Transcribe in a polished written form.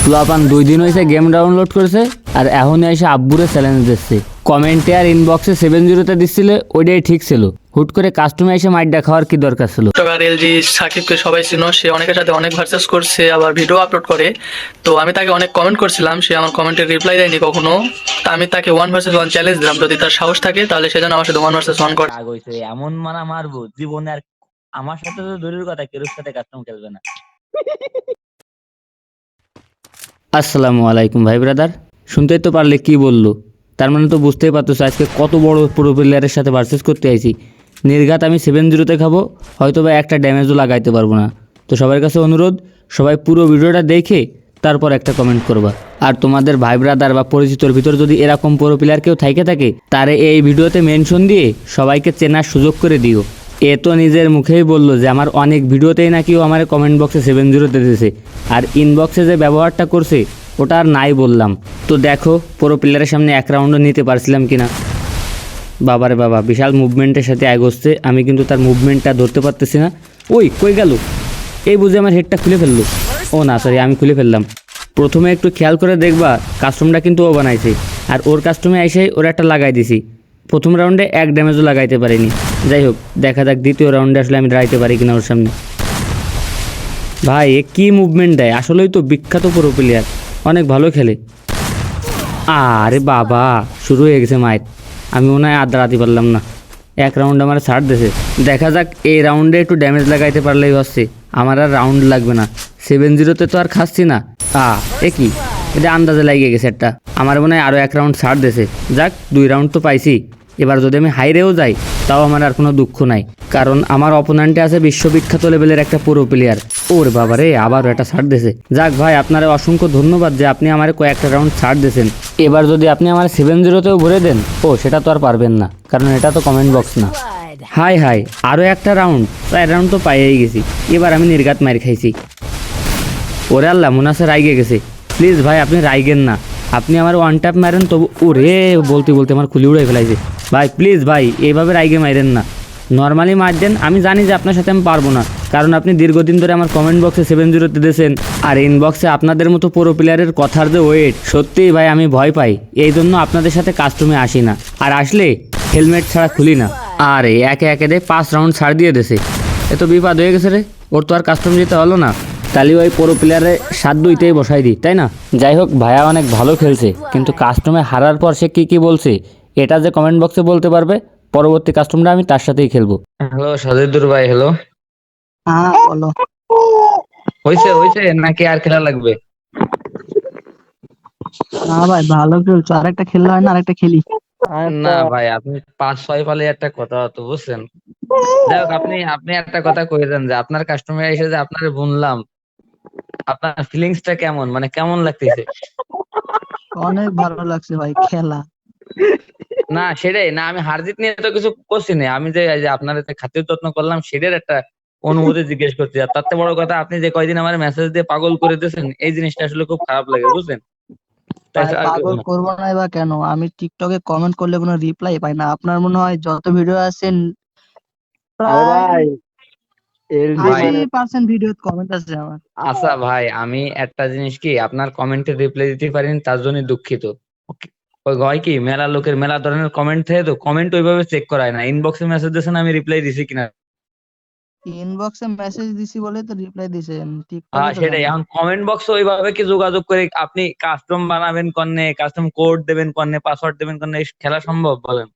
পোলাপান 2 দিন হয়েছে গেম ডাউনলোড করেছে আর এখন এসে আব্বুরে চ্যালেঞ্জ দিচ্ছে। কমেন্টে আর ইনবক্সে 70 দিচ্ছিলে ওইটাই ঠিক ছিল। হুট করে কাস্টমে এসে মাইডা খাওয়ার কি দরকার ছিল? টিকটকার এলজি সাকিবকে সবাই চিনো, সে অনেকের সাথে অনেক ভার্সেস করছে, আবার ভিডিও আপলোড করে। তো আমি তাকে অনেক কমেন্ট করছিলাম, সে আমার কমেন্টের রিপ্লাই দেয়নি কখনো। তা আমি তাকে 1 ভার্সেস 1 চ্যালেঞ্জ দিলাম, যদি তার সাহস থাকে তাহলে সে যেন আমার সাথে 1 ভার্সেস 1 করে। রাগ হইছে এমন মারা মারবো জীবনে আর আমার সাথে তো দূরের কথা কেউর সাথে কাস্টম খেলবে না। আসসালামু আলাইকুম ভাই ব্রাদার। শুনতেই তো পারলে কি বললো, তার মানে তো বুঝতেই পারতো আজকে কত বড় প্রো প্লেয়ারের সাথে ভার্সেস করতে আইছি। নির্ঘাত আমি 70 খাবো, হয়তো বা একটা ড্যামেজও লাগাইতে পারবো না। তো সবার কাছে অনুরোধ, সবাই পুরো ভিডিওটা দেখে তারপর একটা কমেন্ট করবা। আর তোমাদের ভাই ব্রাদার বা পরিচিতর ভিতর যদি এরকম প্রো প্লেয়ার কেউ থাইকে থাকে, তারে এই ভিডিওতে মেনশন দিয়ে সবাইকে চেনার সুযোগ করে দিও। এ তো নিজের মুখেই বললো যে আমার অনেক ভিডিওতেই নাকি ও আমার কমেন্ট বক্সে 70 দিয়েছে, আর ইনবক্সে যে ব্যবহারটা করছে ওটা আর নাই বললাম। তো দেখো পুরো প্লেয়ারের সামনে এক রাউন্ডও নিতে পারছিলাম কিনা। বাবারে বাবা, বিশাল মুভমেন্টের সাথে এগোচ্ছে, আমি কিন্তু তার মুভমেন্টটা ধরতে পারতেছি না। ওই কই গেল? এই বুঝে আমার হেডটা খুলে ফেললো। ও না, সরি, আমি খুলে ফেললাম। প্রথমে একটু খেয়াল করে দেখবা, কাস্টমটা কিন্তু ও বানাইছে, আর ওর কাস্টমে এসে ওর একটা লাগাই দিছি। প্রথম রাউন্ডে 1 ড্যামেজও লাগাইতে পারিনি। যাই হোক, দেখা যাক দ্বিতীয় রাউন্ডে আসলে আমি দাঁড়াইতে পারি কিনা ওর সামনে। ভাই এ কী মুভমেন্ট দেয়, আসলেই তো বিখ্যাত প্রো প্লেয়ার, অনেক ভালো খেলে। আরে বাবা, শুরু হয়ে গেছে মাইট। আমি মনে হয় আর দাঁড়াতে পারলাম না, 1 রাউন্ড আমার ছাড় দিয়েছে। দেখা যাক এই রাউন্ডে একটু ড্যামেজ লাগাইতে পারলেই হচ্ছে, আমার আর রাউন্ড লাগবে না। 70 তো আর খাচ্ছি না। এ কি, এটা আন্দাজে লাগিয়ে গেছে একটা। আমার মনে হয় আরও 1 রাউন্ড ছাড় দিয়েছে। যাক, 2 রাউন্ড তো পাইছি। এবার যদি আমি হাইরেও যাই তাও আমার আর কোনো দুঃখ নাই, কারণ আমার অপোনেন্টে আছে বিশ্ববিখ্যাত লেভেলের একটা পুরো প্লেয়ার। ওরে বাবারে, আবারও একটা ছাড় দিয়েছে। যাক ভাই, আপনারা অসংখ্য ধন্যবাদ যে আপনি আমার কয়েকটা রাউন্ড ছাড় দিয়েছেন। এবার যদি আপনি আমার 70তেও ভরে দেন, সেটা তো আর পারবেন না, কারণ এটা তো কমেন্ট বক্স না। হাই হাই, আরও একটা রাউন্ড, 4 রাউন্ড তো পাইয়েই গেছি। এবার আমি নির্ঘাত মার খাইছি। ওরে আল্লাহ, মনে আছে রাইগে গেছে। প্লিজ ভাই, আপনি রাইগেন না, আপনি আমার 1 ট্যাপ মারেন তবু। ওরে, বলতে বলতে আমার খুলি উড়াই ফেলাইছে। ভাই প্লিজ ভাই, এইভাবে রাইগে মারেন না, নর্মালি মার দেন। আমি জানি যে আপনার সাথে আমি পারবো না, কারণ আপনি দীর্ঘদিন ধরে আমার কমেন্ট বক্সে 70 দিয়েছেন, আর ইনবক্সে আপনাদের মতো পুরো প্লেয়ারের কথার যে ওয়েট, সত্যিই ভাই আমি ভয় পাই। এই জন্য আপনাদের সাথে কাস্টমে আসি না, আর আসলে হেলমেট ছাড়া খুলি না। আর একে একে 5 রাউন্ড ছাড় দিয়ে দিয়েছে। এ তো বিপদ হয়ে গেছে রে, ওর তো আর কাস্টম যেতে হলো না। তাহলে ওই পুরো প্লেয়ারে 7-2-তেই বসাই দিই, তাই না? যাই হোক, ভাইয়া অনেক ভালো খেলছে, কিন্তু কাস্টমে হারার পর সে কী বলছে এটা যে কমেন্ট বক্সে বলতে পারবে, পরবর্তী কাস্টমটা আমি তার সাথেই খেলবো। হ্যালো সাজিদুর ভাই, হ্যালো। হ্যাঁ বলো। হইছে হইছে নাকি আর খেলা লাগবে? না ভাই, ভালো খেলছো, আরেকটা খেললে হয় না? আরেকটা খেলি। না ভাই, আপনি 5-6 পালে একটা কথা তো বুঝছেন। যাই হোক, আপনি আপনি একটা কথা কয়ে দেন যে আপনার কাস্টমার এসে যে আপনারে বললাম, আপনার ফিলিংসটা কেমন, মানে কেমন লাগতেছে? অনেক ভালো লাগছে ভাই খেলা। না সেটাই না, আমি হার জিত নিয়ে তো কিছু করছি না, আমি যে এই যে আপনার খাতির যত্ন করলাম সেটার একটা অনুভূতি জিজ্ঞেস করছি। আর তার থেকে বড় কথা, আপনি যে কয়দিন আমার মেসেজ দিয়ে পাগল করে দিয়েছেন, এই জিনিসটা আসলে খুব খারাপ লাগে, বুঝছেন? তাই ভাই আর পাগল করবো না বা কেন? আমি টিকটকে কমেন্ট করলে কোনো রিপ্লাই পাই না। আপনার মনে হয় যত ভিডিও আছে প্রায় ভাই 80% ভিডিও কমেন্ট আছে আমার। আচ্ছা ভাই, আমি একটা জিনিস কি, আপনার কমেন্টে রিপ্লাই দিতে পারিনি তার জন্য দুঃখিত। ওকে, ওই হয় কি, মেলা লোকের মেলা ধরনের কমেন্ট থাকে, তো কমেন্ট ওইভাবে চেক করায় না। ইনবক্সে মেসেজ দিয়েছেন, আমি রিপ্লাই দিছি কিনা। ইনবক্সে মেসেজ দিছি বলে তো রিপ্লাই দিছেন, টিকটকে তো সেটাই, জানি। এখন কমেন্ট বক্সে ওইভাবে কি যোগাযোগ করে আপনি কাস্টম বানাবেন কন্নে, কাস্টম কোড দেবেন কন্নে, পাসওয়ার্ড দেবেন কন্নে, খেলা সম্ভব বলেন?